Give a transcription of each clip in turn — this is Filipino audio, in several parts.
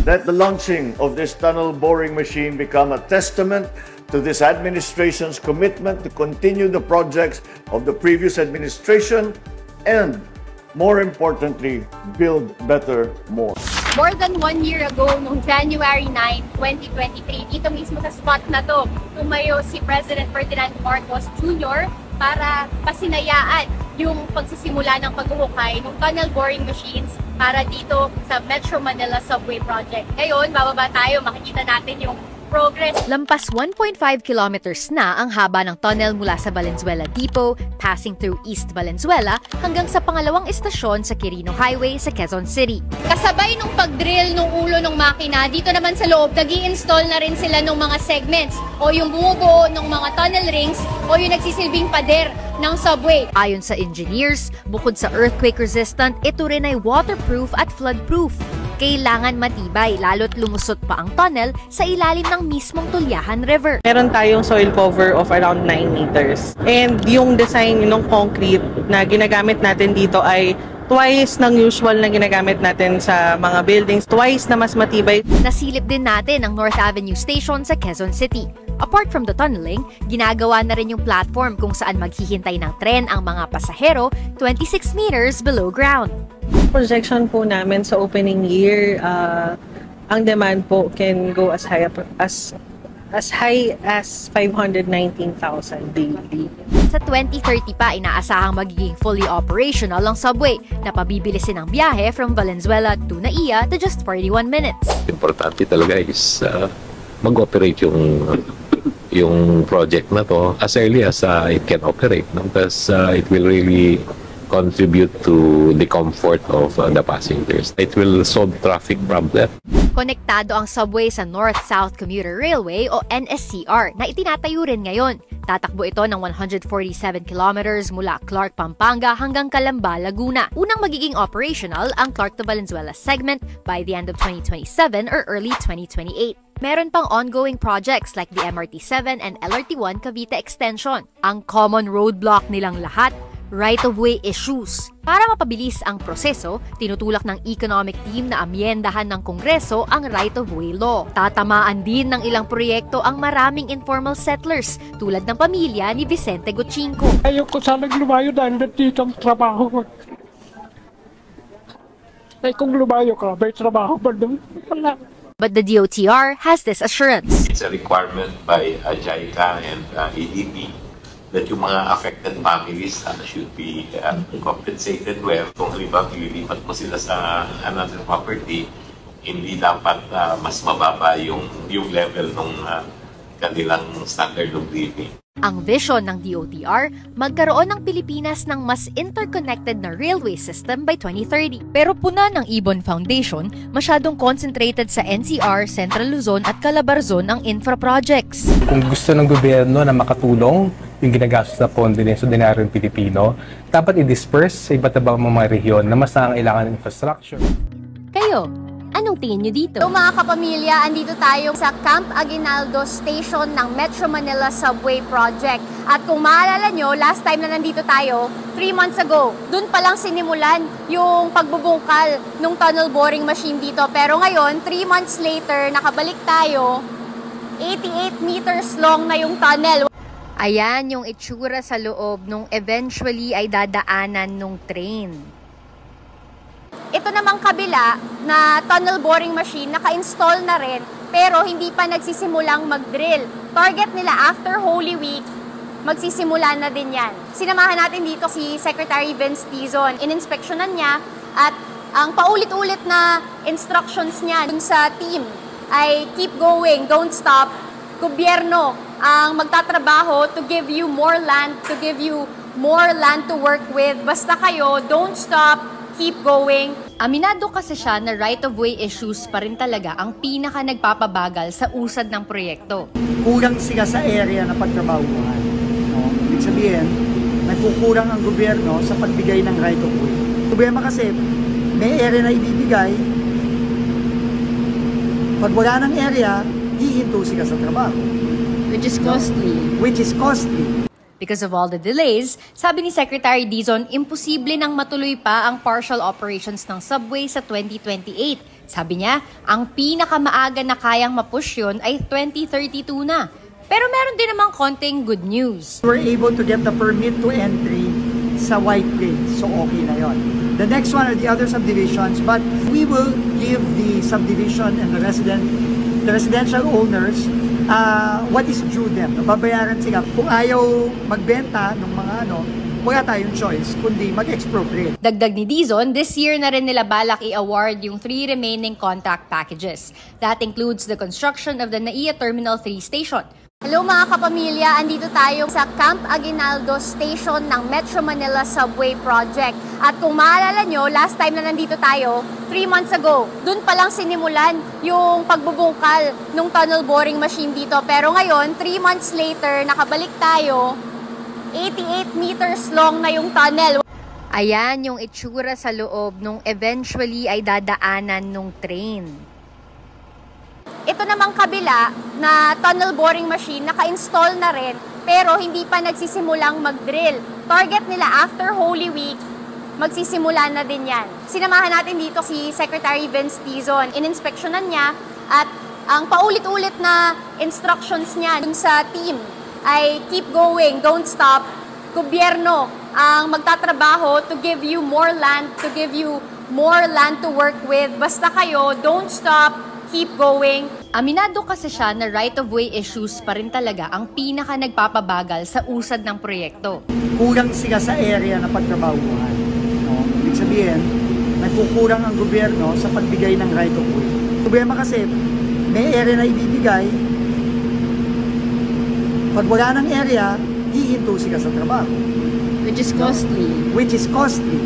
Let the launching of this tunnel boring machine become a testament to this administration's commitment to continue the projects of the previous administration and, more importantly, build better more. More than 1 year ago, noong January 9, 2023, dito mismo sa spot na to, tumayo si President Ferdinand Marcos Jr. para pasinayaan yung pagsisimula ng paghuhukay ng tunnel boring machines para dito sa Metro Manila Subway Project. Ngayon, bababa tayo, makikita natin yung progress. Lampas 1.5 kilometers na ang haba ng tunnel mula sa Valenzuela Depot, passing through East Valenzuela, hanggang sa pangalawang istasyon sa Quirino Highway sa Quezon City. Kasabay nung pag-drill ng ulo ng makina, dito naman sa loob, nag-i-install na rin sila ng mga segments o yung bumubuo ng mga tunnel rings o yung nagsisilbing pader ng subway. Ayon sa engineers, bukod sa earthquake resistant, ito rin ay waterproof at floodproof. Kailangan matibay, lalo't lumusot pa ang tunnel sa ilalim ng mismong Tulyahan River. Meron tayong soil cover of around 9 meters. And yung design ng concrete na ginagamit natin dito ay twice ng usual na ginagamit natin sa mga buildings, twice na mas matibay. Nasilip din natin ang North Avenue Station sa Quezon City. Apart from the tunneling, ginagawa na rin yung platform kung saan maghihintay ng tren ang mga pasahero 26 meters below ground. Projection po namin sa opening year, ang demand po can go as high as 519,000 daily. Sa 2030 pa, inaasahang magiging fully operational ang subway na pabibilisin ang biyahe from Valenzuela to Naiya to just 41 minutes. Importante talaga is mag-operate yung project na to as early as it can operate, no? Because it will really contribute to the comfort of the passengers. It will solve traffic problem. Konektado ang subway sa North-South Commuter Railway o NSCR na itinatayo rin ngayon. Tatakbo ito ng 147 kilometers mula Clark, Pampanga hanggang Calamba, Laguna. Unang magiging operational ang Clark to Valenzuela segment by the end of 2027 or early 2028. Meron pang ongoing projects like the MRT-7 and LRT-1 Cavite Extension. Ang common roadblock nilang lahat, right-of-way issues. Para mapabilis ang proseso, tinutulak ng economic team na amyendahan ng Kongreso ang right-of-way law. Tatamaan din ng ilang proyekto ang maraming informal settlers tulad ng pamilya ni Vicente Gochinco. Ayoko sanang lumayo dahil dito ang trabaho ko. Ay kung lumayo ka, may trabaho ba doon? Wala. But the DOTR has this assurance. It's a requirement by JICA and EDP that yung mga affected families should be compensated well. Kung halimbawa ililipat mo sila sa another property, hindi dapat mas mababa yung level ng kanilang standard of living. Ang vision ng DOTR, magkaroon ng Pilipinas ng mas interconnected na railway system by 2030. Pero puna ng Ibon Foundation, masyadong concentrated sa NCR, Central Luzon at Calabarzon ang infra projects. Kung gusto ng gobyerno na makatulong yung ginagastos na pondo din sa ordinaryong Pilipino, dapat i-disperse sa iba't ibang mga rehiyon na mas nangangailangan ng infrastructure. Kayo, anong tingin nyo dito? So mga kapamilya, andito tayo sa Camp Aguinaldo Station ng Metro Manila Subway Project. At kung maalala nyo, last time na nandito tayo, 3 months ago, dun palang sinimulan yung pagbubungkal ng tunnel boring machine dito. Pero ngayon, 3 months later, nakabalik tayo, 88 meters long na yung tunnel. Ayan yung itsura sa loob nung eventually ay dadaanan nung train. Ito namang kabila na tunnel boring machine, naka-install na rin, pero hindi pa nagsisimulang mag-drill. Target nila after Holy Week, magsisimula na din yan. Sinamahan natin dito si Secretary Vince Tizon. Ininspeksyonan niya at ang paulit-ulit na instructions niya dun sa team ay keep going, don't stop. Gobyerno ang magtatrabaho to give you more land, to work with. Basta kayo, don't stop, keep going. Aminado kasi siya na right-of-way issues pa rin talaga ang pinaka nagpapabagal sa usad ng proyekto. Kulang sila sa area na pagtrabahuhan. No? Ibig sabihin, nagkukulang ang gobyerno sa pagbigay ng right-of-way. Problema kasi, may area na ibibigay, pag wala ng area, hihinto sila sa trabaho. Which is costly. Because of all the delays, sabi ni Secretary Dizon, imposible nang matuloy pa ang partial operations ng subway sa 2028 Sabi niya, ang pinakamaaga na kayang mapush yun ay 2032 na. Pero meron din namang konting good news. We're able to get the permit to entry sa White Plains, so okay na yon. The next one are the other subdivisions, but we will give the subdivision and the residential owners what is due them. Babayaran sila. Kung ayaw magbenta ng mga wala tayong choice kundi mag-expropriate. Dagdag ni Dizon, this year na rin nila balak i-award yung 3 remaining contract packages. That includes the construction of the NAIA Terminal 3 station. Hello mga kapamilya, andito tayo sa Camp Aguinaldo Station ng Metro Manila Subway Project. At kung maalala nyo, last time na nandito tayo, 3 months ago, dun palang sinimulan yung pagbubungkal ng tunnel boring machine dito. Pero ngayon, 3 months later, nakabalik tayo, 88 meters long na yung tunnel. Ayan yung itsura sa loob nung eventually ay dadaanan nung train. Ito namang kabila na tunnel boring machine, naka-install na rin, pero hindi pa nagsisimulang mag-drill. Target nila after Holy Week, magsisimula na din yan. Sinamahan natin dito si Secretary Vince Dizon. In-inspectionan niya at ang paulit-ulit na instructions niya dun sa team ay keep going, don't stop. Gobyerno ang magtatrabaho to give you more land, to work with. Basta kayo, don't stop, keep going. Aminado kasi siya na right-of-way issues pa rin talaga ang pinaka nagpapabagal sa usad ng proyekto. Kulang sila sa area na pagtrabahuhan. Ibig sabihin, nagkukulang ang gobyerno sa pagbigay ng right-of-way. Problema kasi, may area na ibibigay, pag wala ng area, hihinto sila sa trabaho. Which is costly.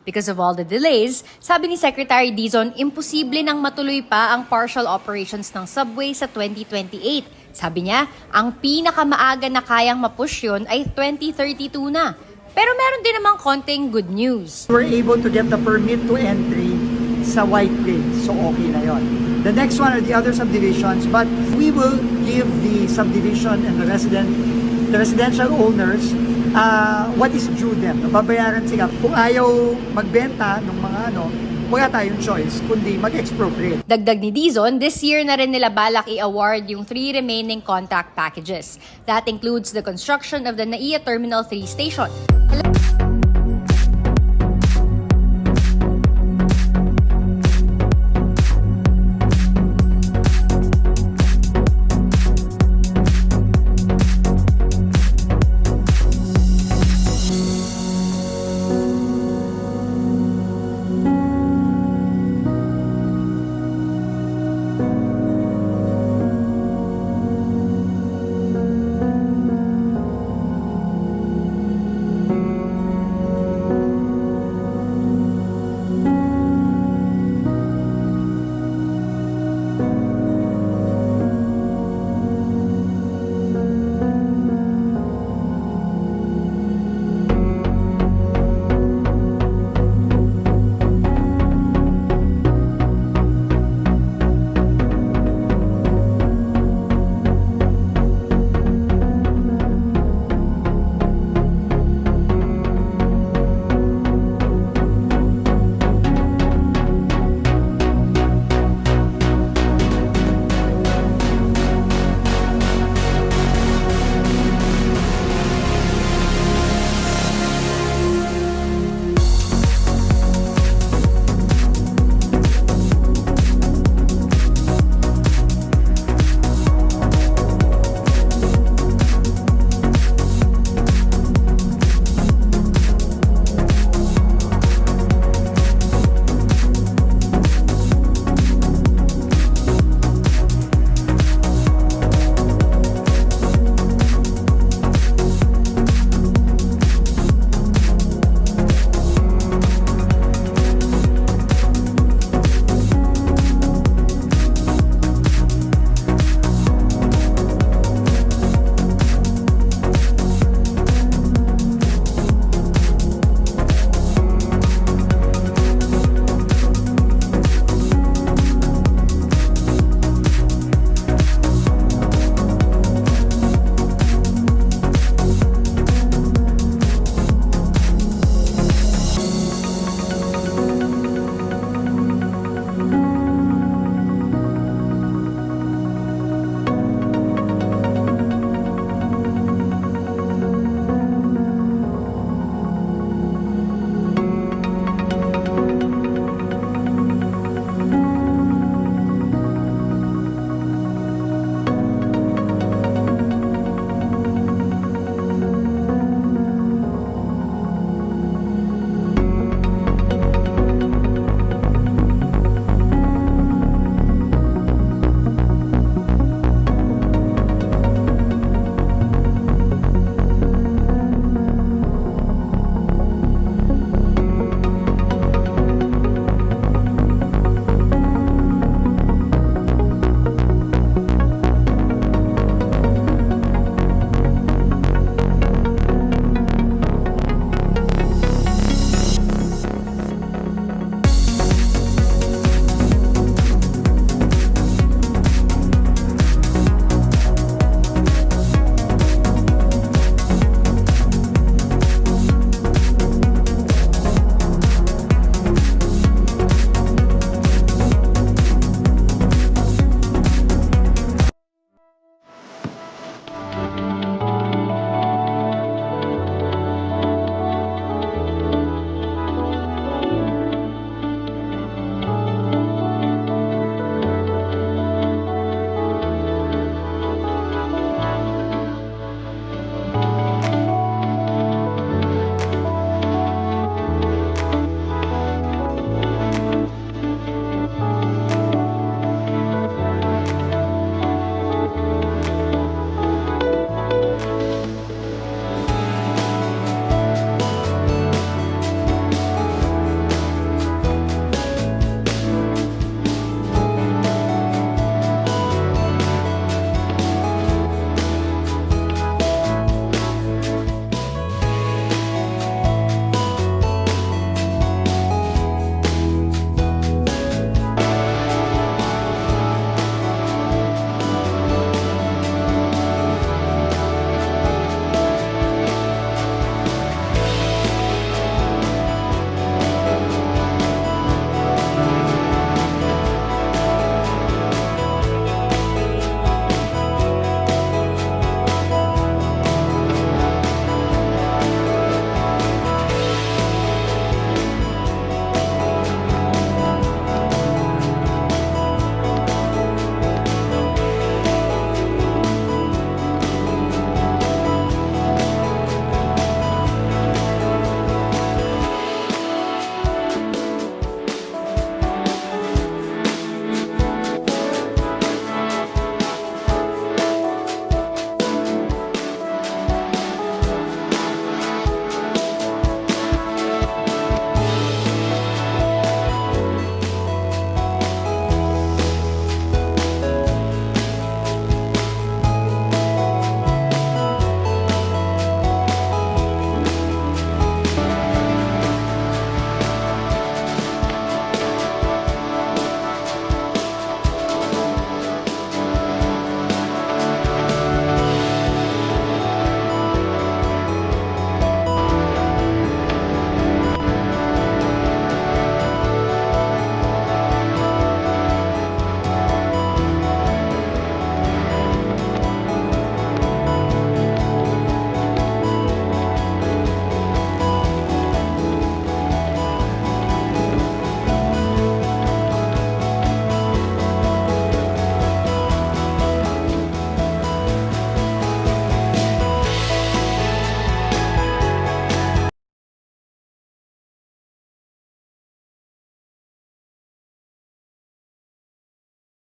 Because of all the delays, sabi ni Secretary Dizon, imposible nang matuloy pa ang partial operations ng subway sa 2028. Sabi niya, ang pinakamaaga na kayang mapush yun ay 2032 na. Pero meron din namang konting good news. We're able to get the permit to entry sa White Plains, so okay na yon. The next one are the other subdivisions, but we will give the subdivision and the residential owners what is due them. Babayaran sila. Kung ayaw magbenta ng mga wala tayong choice kundi mag-expropriate. Dagdag ni Dizon, this year na rin nila balak i-award yung 3 remaining contract packages. That includes the construction of the NAIA Terminal 3 station.